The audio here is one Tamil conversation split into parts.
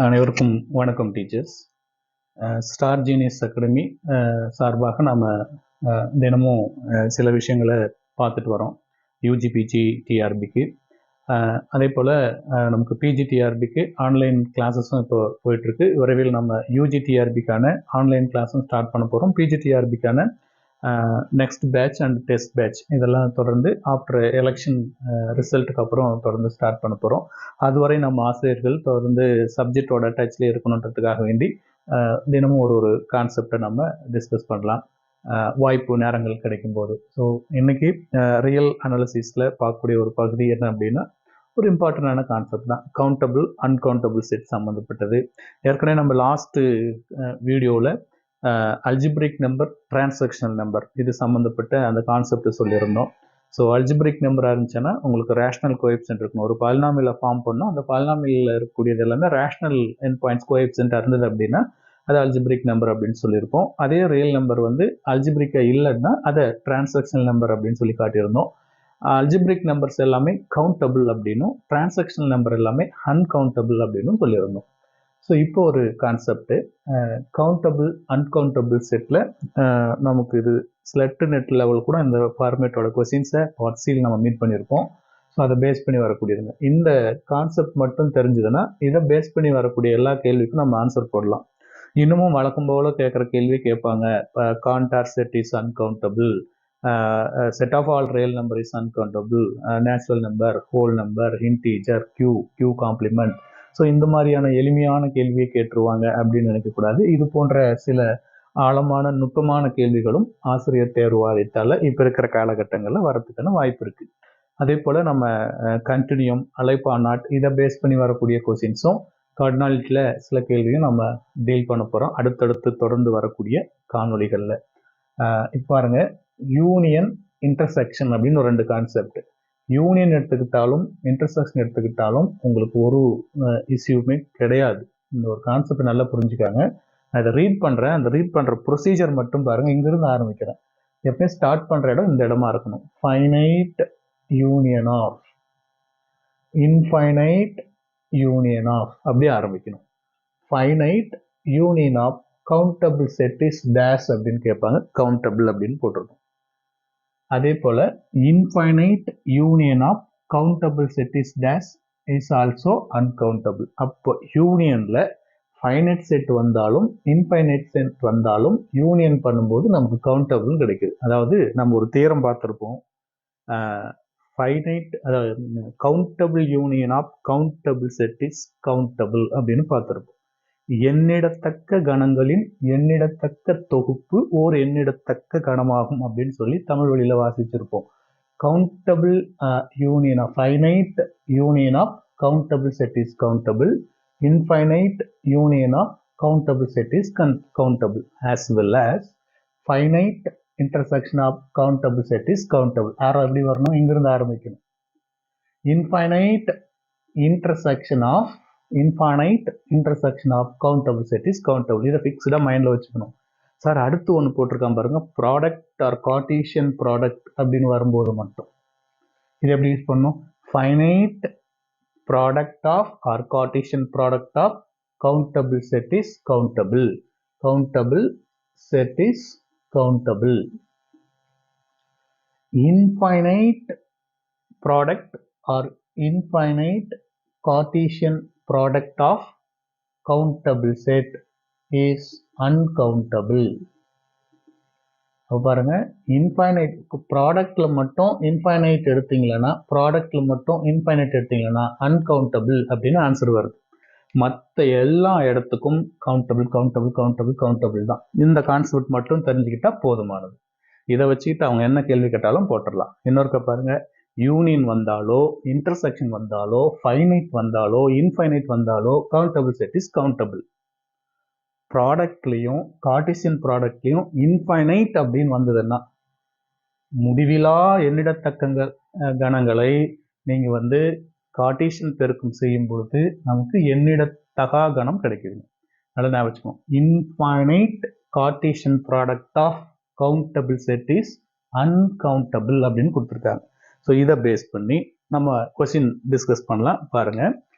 அனைவருக்கும் வணக்கம் டீச்சர்ஸ். ஸ்டார் ஜீனியஸ் அகாடமி சார்பாக நாம் தினமும் சில விஷயங்களை பார்த்துட்டு வரோம். யூஜி பிஜி டிஆர்பிக்கு அதே போல் நமக்கு பிஜி டிஆர்பிக்கு ஆன்லைன் கிளாஸஸும் இப்போ போயிட்டுருக்கு. விரைவில் நம்ம யூஜி டிஆர்பிக்கான ஆன்லைன் கிளாஸும் ஸ்டார்ட் பண்ண போகிறோம். பிஜி டிஆர்பிக்கான next batch and test batch இதெல்லாம் தொடர்ந்து ஆஃப்டர் எலெக்ஷன் ரிசல்ட்டுக்கு அப்புறம் தொடர்ந்து ஸ்டார்ட் பண்ண போகிறோம். அதுவரை நம்ம ஆசிரியர்கள் தொடர்ந்து சப்ஜெக்டோட டச்லேயே இருக்கணுன்றதுக்காக வேண்டி தினமும் ஒரு கான்செப்டை நம்ம டிஸ்கஸ் பண்ணலாம் வாய்ப்பு நேரங்கள் கிடைக்கும்போது. ஸோ இன்றைக்கி ரியல் அனாலிசிஸில் பார்க்கக்கூடிய ஒரு பகுதி என்ன அப்படின்னா, ஒரு இம்பார்ட்டண்டான கான்செப்ட் தான் கவுண்டபிள் அன்கவுண்டபிள் செட் சம்மந்தப்பட்டது. ஏற்கனவே நம்ம லாஸ்ட்டு வீடியோவில் அல்ஜிப்ரிக் நம்பர், டிரான்சாக்ஷனல் நம்பர் இது சம்மந்தப்பட்ட அந்த கான்செப்ட் சொல்லியிருந்தோம். ஸோ அல்ஜிப்ரிக் நம்பராக இருந்துச்சுன்னா உங்களுக்கு ரேஷனல் கோஎஃபிஷியன்ட் இருக்கணும். ஒரு பாலினாமியலை ஃபார்ம் பண்ணோம், அந்த பாலினாமியலில் இருக்கக்கூடியது எல்லாமே ரேஷனல் எண்ட் பாயிண்ட்ஸ் கோஎஃபிஷியன்ட் இருந்தது அப்படின்னா அது அல்ஜிப்ரிக் நம்பர் அப்படின்னு சொல்லியிருப்போம். அதே ரியல் நம்பர் வந்து அல்ஜிப்ரிக்காக இல்லைன்னா அதை டிரான்சாக்ஷனல் நம்பர் அப்படின்னு சொல்லி காட்டியிருந்தோம். அல்ஜிப்ரிக் நம்பர்ஸ் எல்லாமே கவுண்டபிள் அப்படின்னும், டிரான்சாக்ஷனல் நம்பர் எல்லாமே அன்கவுண்டபிள் அப்படின்னு சொல்லியிருந்தோம். ஸோ இப்போ ஒரு கான்செப்ட் கவுண்டபிள் அன்கவுண்டபிள் செட்டில் நமக்கு இது ஸ்லெட் நெட் லெவல் கூட இந்த ஃபார்மேட்டோட கொஸ்டின்ஸை பார்ட் சியில் நம்ம மீட் பண்ணியிருக்கோம். ஸோ அதை பேஸ் பண்ணி வரக்கூடியதுங்க. இந்த கான்செப்ட் மட்டும் தெரிஞ்சதுன்னா இதை பேஸ் பண்ணி வரக்கூடிய எல்லா கேள்விக்கும் நம்ம ஆன்சர் போடலாம். இன்னமும் வழக்கம் போல கேட்குற கேள்வி கேட்பாங்க. Cantor set is uncountable, set of all real number is uncountable, natural number, whole number, integer, Q complement. So இந்த மாதிரியான எளிமையான கேள்வியை கேட்டுருவாங்க அப்படின்னு நினைக்கக்கூடாது. இது போன்ற சில ஆழமான நுட்பமான கேள்விகளும் ஆசிரியர் தேர்வு வாரியத்தால் இப்போ இருக்கிற காலகட்டங்களில் வரத்துக்கான வாய்ப்பு இருக்குது. அதே போல் நம்ம கண்டினியூம், அலைப்பானாட் இதை பேஸ் பண்ணி வரக்கூடிய கொஸ்டின்ஸும் கார்டினாலிட்டியில் சில கேள்வியும் நம்ம டீல் பண்ண போகிறோம் அடுத்தடுத்து தொடர்ந்து வரக்கூடிய காணொலிகளில். இப்போ பாருங்க, யூனியன் இன்டர்செக்ஷன் அப்படின்னு ஒரு ரெண்டு கான்செப்ட். யூனியன் எடுத்துக்கிட்டாலும் இன்டர்செக்ஷன் எடுத்துக்கிட்டாலும் உங்களுக்கு ஒரு இஷ்யூமே கிடையாது. இந்த ஒரு கான்செப்ட் நல்லா புரிஞ்சுக்காங்க. நான் இதை ரீட் பண்ணுறேன், அந்த ரீட் பண்ணுற ப்ரொசீஜர் மட்டும் பாருங்கள். இங்கிருந்து ஆரம்பிக்கிறேன். எப்பயும் ஸ்டார்ட் பண்ணுற இடம் இந்த இடமா இருக்கணும். Finite union of, infinite union of அப்படியே ஆரம்பிக்கணும். Finite union of countable set is dash அப்படின்னு கேட்பாங்க. கவுண்டபிள் அப்படின்னு போட்டிருக்கோம். அதே போல் infinite union of countable set is dash is also uncountable. அப்போ யூனியனில் ஃபைனைட் செட் வந்தாலும் இன்ஃபைனைட் செட் வந்தாலும் யூனியன் பண்ணும்போது நமக்கு கவுண்டபிள் கிடைக்குது. அதாவது நம்ம ஒரு தியரம் பார்த்துருப்போம். ஃபைனைட், அதாவது countable union of countable set is countable அப்படின்னு பார்த்துருப்போம். எண்ணிடத்தக்க கணங்களின் எண்ணிடத்தக்க தொகுப்பு ஓர் எண்ணிடத்தக்க கணமாகும் அப்படின்னு சொல்லி தமிழ் வழியில் வாசிச்சிருப்போம். Countable union of finite union of countable set is countable, infinite union of countable set is countable, as well as finite intersection of countable set is countable. Arrow எப்படி வரணும்? இங்கிருந்து ஆரம்பிக்கணும். Infinite intersection of countable set is countable. இதை ஃபிக்ஸ்டாக மைண்டில் வச்சுக்கணும். சார் அடுத்து ஒன்று போட்டிருக்கான் பாருங்க, ப்ராடக்ட் ஆர் கார்ட்டீசியன் ப்ராடக்ட் அப்படின்னு வரும்போது மட்டும் இது எப்படி யூஸ் பண்ணணும்? Finite product of or Cartesian product of countable set is countable, countable set is countable. Infinite product or infinite Cartesian product of countable set is uncountable. பாருங்க, இன்ஃபைனைட் ப்ராடக்ட்ல மட்டும் இன்ஃபைனைட் எடுத்தீங்களா, ப்ராடக்ட்ல மட்டும் இன்ஃபைனைட் எடுத்தீங்கன்னா அன்கவுண்டபிள் அப்படின்னு ஆன்சர் வருது. மற்ற எல்லா இடத்துக்கும் கவுண்டபிள் கவுண்டபிள் கவுண்டபிள் கவுண்டபிள் தான். இந்த கான்செப்ட் மட்டும் தெரிஞ்சுக்கிட்டா போதுமானது. இதை வச்சுக்கிட்டு அவங்க என்ன கேள்வி கேட்டாலும் போட்டுடலாம். இன்னொருக்க பாருங்க, யூனியன் வந்தாலோ இன்டர்செக்ஷன் வந்தாலோ ஃபைனைட் வந்தாலோ இன்ஃபைனைட் வந்தாலோ கவுண்டபிள் செட் இஸ் கவுண்டபிள். ப்ராடக்ட்லையும் கார்ட்டீசியன் ப்ராடக்ட்லையும் இன்ஃபைனைட் அப்படின்னு வந்ததுன்னா முடிவிலா எண்ணிடத்தக்க கணங்களை நீங்கள் வந்து கார்ட்டீசியன் பெருக்கம் செய்யும் பொழுது நமக்கு எண்ணிடத்தகா கணம் கிடைக்குது. நல்லா ஞாபகம் வச்சுக்கோம். Infinite cartesian product of countable set is uncountable அப்படின்னு கொடுத்துருக்காங்க. ஸோ இதை பேஸ் பண்ணி நம்ம கொஸ்டின் டிஸ்கஸ் பண்ணலாம். பாருங்க,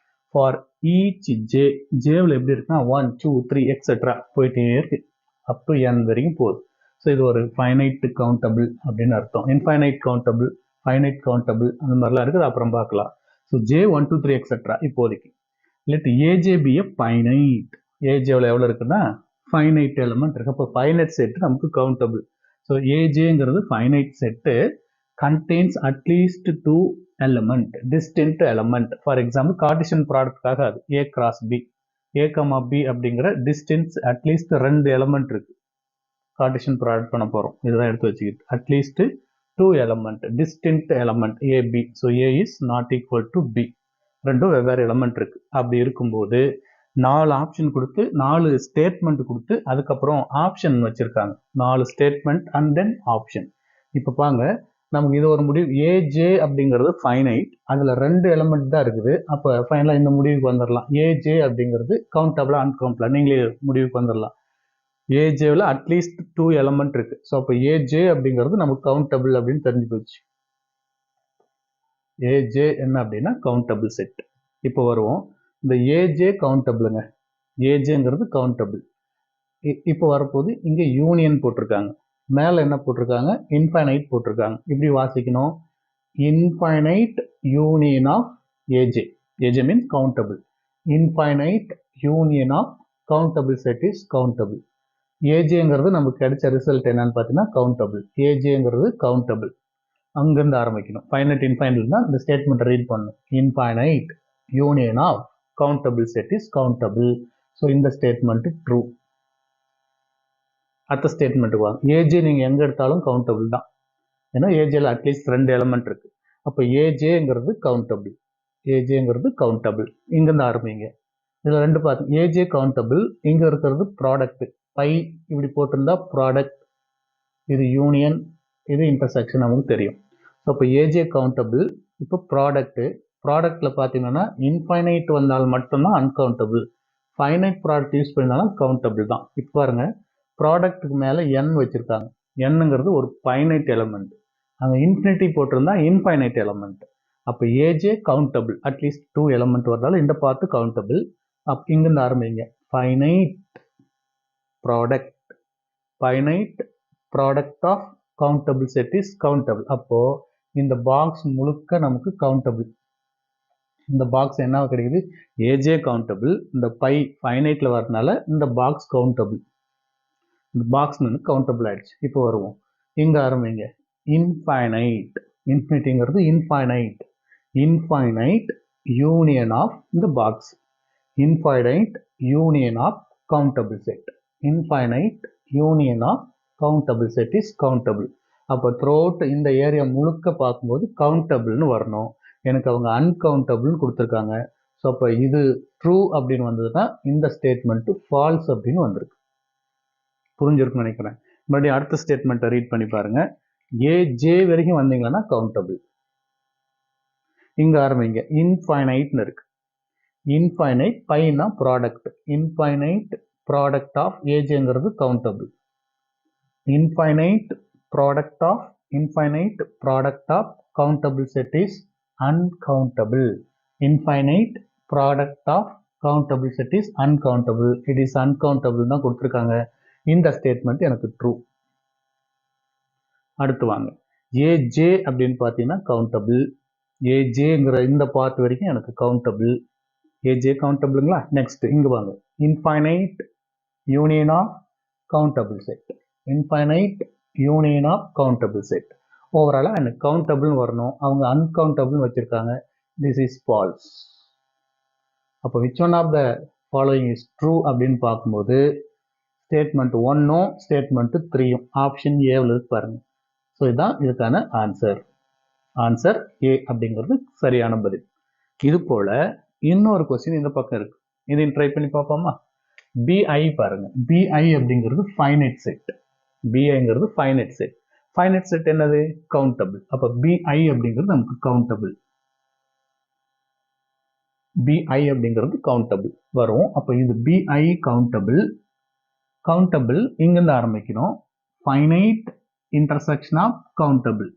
ஃபார் ஈச் ஜே, ஜேவில் எப்படி இருக்குன்னா 1 2 3 எக்ஸெட்ரா போயிட்டே இருக்கு, அப் டு n வரைக்கும் போகுது. ஸோ இது ஒரு ஃபைனைட் கவுண்டபிள் அப்படின்னு அர்த்தம். இன்ஃபைனைட் கவுண்டபிள், ஃபைனைட் கவுண்டபிள் அந்த மாதிரிலாம் இருக்குது, அப்புறம் பார்க்கலாம். ஸோ ஜே 1 2 3 எக்ஸெட்ரா இப்போதைக்கு. Let AJ be a finite, ஏஜேவில் எவ்வளோ இருக்குன்னா ஃபைனைட் எலமெண்ட் இருக்கு. அப்போ ஃபைனைட் செட் நமக்கு கவுண்டபிள். ஸோ ஏஜேங்கிறது finite set, contains at least 2 element, distinct element. For example, Cartesian ப்ராடக்ட்காக அது a cross b, a b அப்படிங்கிற டிஸ்டன்ஸ் அட்லீஸ்ட் 2 எலமெண்ட் இருக்கு. கார்டீசியன் ப்ராடக்ட் பண்ண போறோம், இதுதான் எடுத்து வச்சுக்கிட்டு. At least 2 element, distinct element a b. So a is not equal to b, ரெண்டும் வெவ்வேறு எலமெண்ட் இருக்கு. அப்படி இருக்கும்போது 4 ஆப்ஷன் கொடுத்து 4 ஸ்டேட்மெண்ட் கொடுத்து அதுக்கப்புறம் ஆப்ஷன் வச்சிருக்காங்க. 4 ஸ்டேட்மெண்ட் அண்ட் தென் ஆப்ஷன். இப்போ பாங்க, நமக்கு இது ஒரு முடிவு. ஏஜே அப்படிங்கிறது ஃபைனைட், அதில் 2 எலமெண்ட் தான் இருக்குது. அப்போ ஃபைனலாக இந்த முடிவுக்கு வந்துடலாம். ஏஜே அப்படிங்கிறது கவுண்டபிளா அன்கவுண்டபிளா, நீங்களே முடிவுக்கு வந்துடலாம். ஏஜேவில் அட்லீஸ்ட் 2 எலமெண்ட் இருக்கு. ஸோ அப்போ ஏஜே அப்படிங்கிறது நமக்கு கவுண்டபிள் அப்படின்னு தெரிஞ்சு போச்சு. ஏஜே என்ன அப்படின்னா கவுண்டபிள் செட். இப்போ வருவோம், இந்த ஏஜே கவுண்டபிளுங்க, ஏஜேங்கிறது கவுண்டபிள். இப்போ வரப்போது இங்கே யூனியன் போட்டிருக்காங்க, மேலே என்ன போட்டிருக்காங்க, இன்ஃபைனைட் போட்டிருக்காங்க. இப்படி வாசிக்கணும், infinite union of AJ. AJ means countable. Infinite union of countable set is countable. ஏஜேங்கிறது நமக்கு கிடைச்ச ரிசல்ட் என்னன்னு பார்த்தீங்கன்னா கவுண்டபிள். ஏஜேங்கிறது கவுண்டபிள். அங்கிருந்து ஆரம்பிக்கணும். ஃபைனைட் இன்ஃபைனைட்னா இந்த ஸ்டேட்மெண்ட் ரீட் பண்ணணும். Infinite union of countable set is countable. So இந்த ஸ்டேட்மெண்ட் ட்ரூ. அடுத்த ஸ்டேட்மெண்ட்டுக்கு வாங்க. ஏஜே நீங்கள் எங்கே எடுத்தாலும் கவுண்டபிள் தான், ஏன்னா ஏஜேல அட்லீஸ்ட் 2 எலமெண்ட் இருக்கு. அப்போ ஏஜேங்கிறது கவுண்டபிள். ஏஜேங்கிறது கவுண்டபிள். இங்கேருந்து ஆரம்பிங்க. இதில் 2 பார்த்து ஏஜே கவுண்டபிள். இங்கே இருக்கிறது ப்ராடக்ட், பை இப்படி போட்டிருந்தா ப்ராடக்ட், இது யூனியன், இது இன்டர்செக்ஷன் நமக்கு தெரியும். ஸோ அப்போ ஏஜே கவுண்டபிள். இப்போ ப்ராடக்ட், ப்ராடக்டில் பார்த்தீங்கன்னா இன்ஃபைனைட் வந்தால் மட்டும்தான் அன்கவுண்டபிள், ஃபைனைட் ப்ராடக்ட் யூஸ் பண்ணினாலும் கவுண்டபிள் தான். இப்போ பாருங்க, ப்ராடக்ட்டுக்கு மேலே n வச்சுருக்காங்க. என்னங்கிறது ஒரு ஃபைனைட் எலமெண்ட், அங்கே இன்ஃபினிட்டி போட்டிருந்தா இன்ஃபைனைட் எலமெண்ட். அப்போ ஏஜே கவுண்டபிள், அட்லீஸ்ட் 2 எலமெண்ட் வரதால இந்த பார்த்து கவுண்டபிள். இங்கிருந்து ஆரம்பிங்க. Finite product, finite product of countable set is countable. அப்போது இந்த பாக்ஸ் முழுக்க நமக்கு கவுண்டபிள். இந்த பாக்ஸ் என்ன கிடைக்குது, ஏஜே கவுண்டபிள். இந்த பை ஃபைனைட்டில் வரதுனால இந்த பாக்ஸ் கவுண்டபிள். இந்த பாக்ஸ் வந்து கவுண்டபிள் ஆயிடுச்சு. இப்போ வருவோம், இங்கே ஆரம்பிங்க. இன்ஃபைனைட், இன்ஃபினிட்டிங்கிறது இன்ஃபைனைட், இன்ஃபைனைட் யூனியன் ஆஃப் இந்த box, infinite union of countable set, infinite union of countable set is countable. அப்போ த்ரூஅவுட் இந்த ஏரியா முழுக்க பார்க்கும்போது கவுண்டபிள்னு வரணும். எனக்கு அவங்க அன்கவுண்டபிள்னு கொடுத்துருக்காங்க. ஸோ அப்போ இது ட்ரூ அப்படின்னு வந்ததுன்னா இந்த ஸ்டேட்மெண்ட்டு ஃபால்ஸ் அப்படின்னு வந்திருக்கு. புரிஞ்சிருக்குன்னு நினைக்கிறேன். மறுபடியும் அடுத்த ஸ்டேட்மெண்ட்டை ரீட் பண்ணி பாருங்க. ஏஜே வரைக்கும் வந்தீங்கன்னா கவுண்டபிள். இங்க ஆரம்பிங்க. இன்ஃபைனைட்னு இருக்கு. இன்ஃபைனைட் பைனா ப்ராடக்ட், இன்ஃபைனைட் ப்ராடக்ட் ஆஃப் ஏஜேங்கிறது countable. Infinite product of countable set is uncountable. Infinite product of countable set is uncountable. It is uncountable தான் கொடுத்துருக்காங்க. இந்த ஸ்டேட்மெண்ட் எனக்கு ட்ரூ. அடுத்து வாங்க. ஏஜே அப்படின்னு பார்த்தீங்கன்னா கவுண்டபிள். ஏஜேங்கிற இந்த பார்ட் வரைக்கும் எனக்கு கவுண்டபிள். ஏஜே கவுண்டபிளுங்களா? நெக்ஸ்ட் இங்க வாங்க. Infinite union of countable set, infinite union of countable set. ஓவராலாக எனக்கு கவுண்டபிள் வரணும், அவங்க அன்கவுண்டபிள் வச்சிருக்காங்க. This is false. அப்போ which one of the following is true அப்படின்னு பார்க்கும்போது ஸ்டேட்மெண்ட் 1ம் ஸ்டேட்மெண்ட் 3யும் ஆப்ஷன் ஏவில் இருக்கு பாருங்க. ஸோ இதுதான் இதுக்கான ஆன்சர். ஆன்சர் ஏ அப்படிங்கிறது சரியான பதில். இது போல இன்னொரு கொஸ்டின் இந்த பக்கம் இருக்கு, இதையும் ட்ரை பண்ணி பார்ப்போமா? பிஐ பாருங்க. பிஐ அப்படிங்கிறது ஃபைனைட் செட். பிஐங்கிறது ஃபைனைட் செட். ஃபைனைட் செட் என்னது? கவுண்டபிள். அப்போ பிஐ அப்படிங்கிறது நமக்கு கவுண்டபிள். பிஐ அப்படிங்கிறது கவுண்டபிள் வரும். அப்போ இது பிஐ கவுண்டபிள். கவுண்டபிள் இங்கிருந்து ஆரம்பிக்கணும். Finite intersection of countable.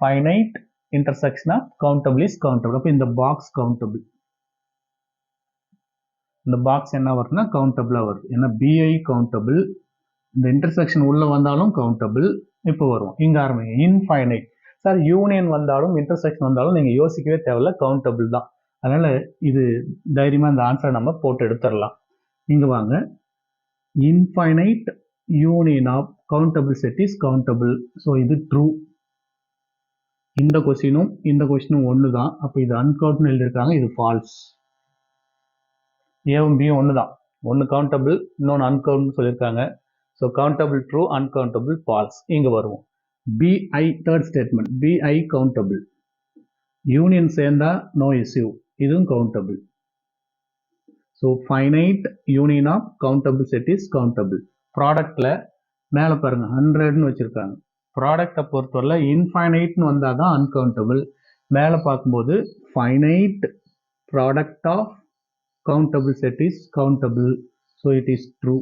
Finite intersection of countable is countable. அப்போ இந்த பாக்ஸ் கவுண்டபிள். இந்த பாக்ஸ் என்ன வருதுன்னா கவுண்டபிளாக வருது. ஏன்னா பிஐ கவுண்டபிள், இந்த இன்டர்செக்ஷன் உள்ளே வந்தாலும் கவுண்டபிள். இப்போ வரும் இங்கே ஆரம்பிங்க. இன்ஃபைனைட் சார், யூனியன் வந்தாலும் இன்டர்செக்ஷன் வந்தாலும் நீங்கள் யோசிக்கவே தேவையில்ல, கவுண்டபிள் தான். அதனால் இது தைரியமாக இந்த ஆன்சரை நம்ம போட்டு எடுத்துடலாம். இங்கே வாங்க. Infinite union of countable set is countable. So இது ட்ரூ. இந்த கொஸ்டினும் ஒன்று தான். அப்போ இது அன்கவுண்ட்னு எழுதியிருக்காங்க, இது ஃபால்ஸ். ஏவும் பியும் ஒன்று தான். ஒன்று கவுண்டபிள், இன்னொன்று அன்கவுண்ட்னு சொல்லியிருக்காங்க. So countable true, uncountable false. இங்கே வருவோம். BI third statement, BI countable. Union சேர்ந்தா நோ இஷ்யூ, இதுவும் countable. So finite union of countable set is countable. ப்ராடக்டில் மேலே பாருங்கள் 100ன்னு வச்சுருக்காங்க. ப்ராடக்டை பொறுத்தவரை இன்ஃபைனைட்னு வந்தால் தான் அன்கவுண்டபிள். மேலே பார்க்கும்போது finite product of countable set is countable. So it is true.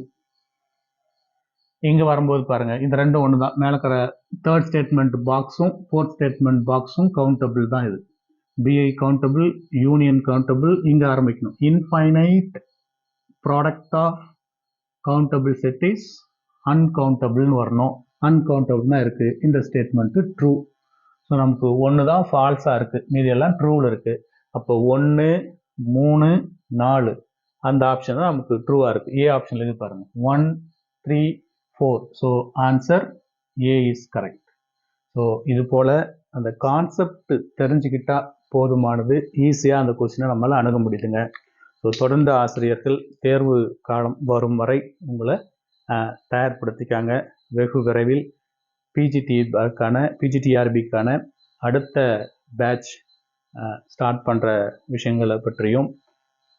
இங்கே வரும்போது பாருங்கள், இந்த ரெண்டும் ஒன்று தான். மேலே இருக்கிற தேர்ட் ஸ்டேட்மெண்ட் பாக்ஸும் ஃபோர்த் ஸ்டேட்மெண்ட் பாக்ஸும் கவுண்டபிள் தான். இது பிஐ கவுண்டபிள், யூனியன் கவுண்டபிள். இங்கே ஆரம்பிக்கணும். Infinite product of countable set is அன்கவுண்டபிள்னு வரணும். அன்கவுண்டபிள்னா இருக்குது. இந்த ஸ்டேட்மெண்ட்டு ட்ரூ. ஸோ நமக்கு ஒன்று தான் ஃபால்ஸாக இருக்குது, மீதி எல்லாம் ட்ரூவில் இருக்குது. அப்போ 1, 3, 4 அந்த ஆப்ஷன் தான் நமக்கு ட்ரூவாக இருக்குது. ஏ ஆப்ஷனில் இது பாருங்கள், 1, 3, 4. So answer A is correct. So இது போல் அந்த கான்செப்ட் தெரிஞ்சுக்கிட்டா போதுமானது. ஈஸியாக அந்த கொஸ்டினை நம்மளால் அணுக முடியுதுங்க. ஸோ தொடர்ந்து ஆசிரியர்கள் தேர்வு காலம் வரும் வரை உங்களை தயார்படுத்திக்காங்க. வெகு விரைவில் பிஜிடிஆர்பிக்கான அடுத்த பேட்ச் ஸ்டார்ட் பண்ணுற விஷயங்களை பற்றியும்,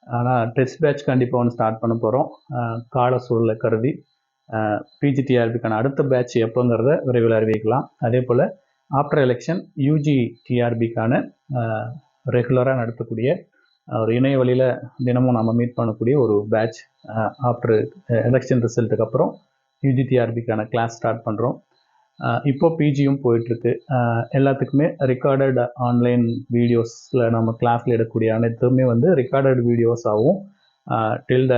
ஆனால் டெஸ்ட் பேட்ச் கண்டிப்பாக ஒன்று ஸ்டார்ட் பண்ண போகிறோம். கால சூழலை கருதி பிஜிடிஆர்பிக்கான அடுத்த பேட்ச் எப்போங்கிறத விரைவில் அறிவிக்கலாம். அதே போல் ஆஃப்டர் எலெக்ஷன் யூஜிடிஆர்பிக்கான ரெகுலராக நடத்தக்கூடிய ஒரு இணைய வழியில் தினமும் நம்ம மீட் பண்ணக்கூடிய ஒரு பேட்ச் ஆஃப்டர் எலெக்ஷன் ரிசல்ட்டுக்கு அப்புறம் யூஜிடிஆர்பிக்கான கிளாஸ் ஸ்டார்ட் பண்ணுறோம். இப்போ பிஜியும் போயிட்டுருக்கு. எல்லாத்துக்குமே ரெக்கார்டட் ஆன்லைன் வீடியோஸில் நம்ம கிளாஸில் எடுக்கக்கூடிய அனைத்துமே வந்து ரெக்கார்டட் வீடியோஸாகவும் till the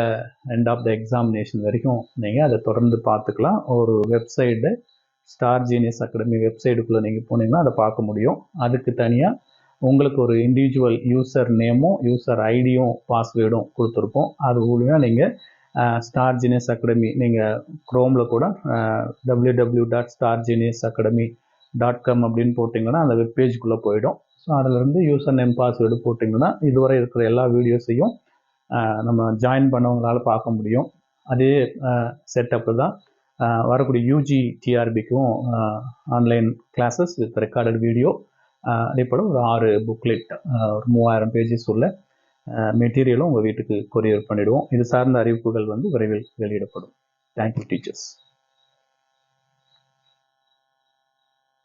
end of the examination வரைக்கும் நீங்கள் அதை தொடர்ந்து பார்த்துக்கலாம். ஒரு வெப்சைட்டு ஸ்டார் ஜீனியஸ் அகாடமி வெப்சைட்டுக்குள்ளே நீங்கள் போனீங்கன்னா அதை பார்க்க முடியும். அதுக்கு தனியாக உங்களுக்கு ஒரு இண்டிவிஜுவல் யூசர் நேமும் யூசர் ஐடியும் பாஸ்வேர்டும் கொடுத்துருப்போம். அது மூலிமா நீங்கள் ஸ்டார் ஜீனியஸ் அகாடமி நீங்கள் க்ரோமில் கூட www.stargeniusacademy.com அப்படின்னு போட்டிங்கன்னா அந்த வெப்பேஜுக்குள்ளே போயிடும். ஸோ அதிலிருந்து யூசர் நேம் பாஸ்வேர்டு போட்டிங்கன்னா இதுவரை இருக்கிற எல்லா வீடியோஸையும் நம்ம ஜாயின் பண்ணவங்களால பார்க்க முடியும். அதே செட்டப்பு தான் வரக்கூடிய யூஜிடிஆர்பிக்கும் online classes with recorded video. அதே போல் ஒரு 6 புக்லெட், ஒரு 3000 பேஜஸ் உள்ள மெட்டீரியலும் உங்கள் வீட்டுக்கு கொரியர் பண்ணிவிடுவோம். இது சார்ந்த அறிவிப்புகள் வந்து விரைவில் வெளியிடப்படும். Thank you teachers.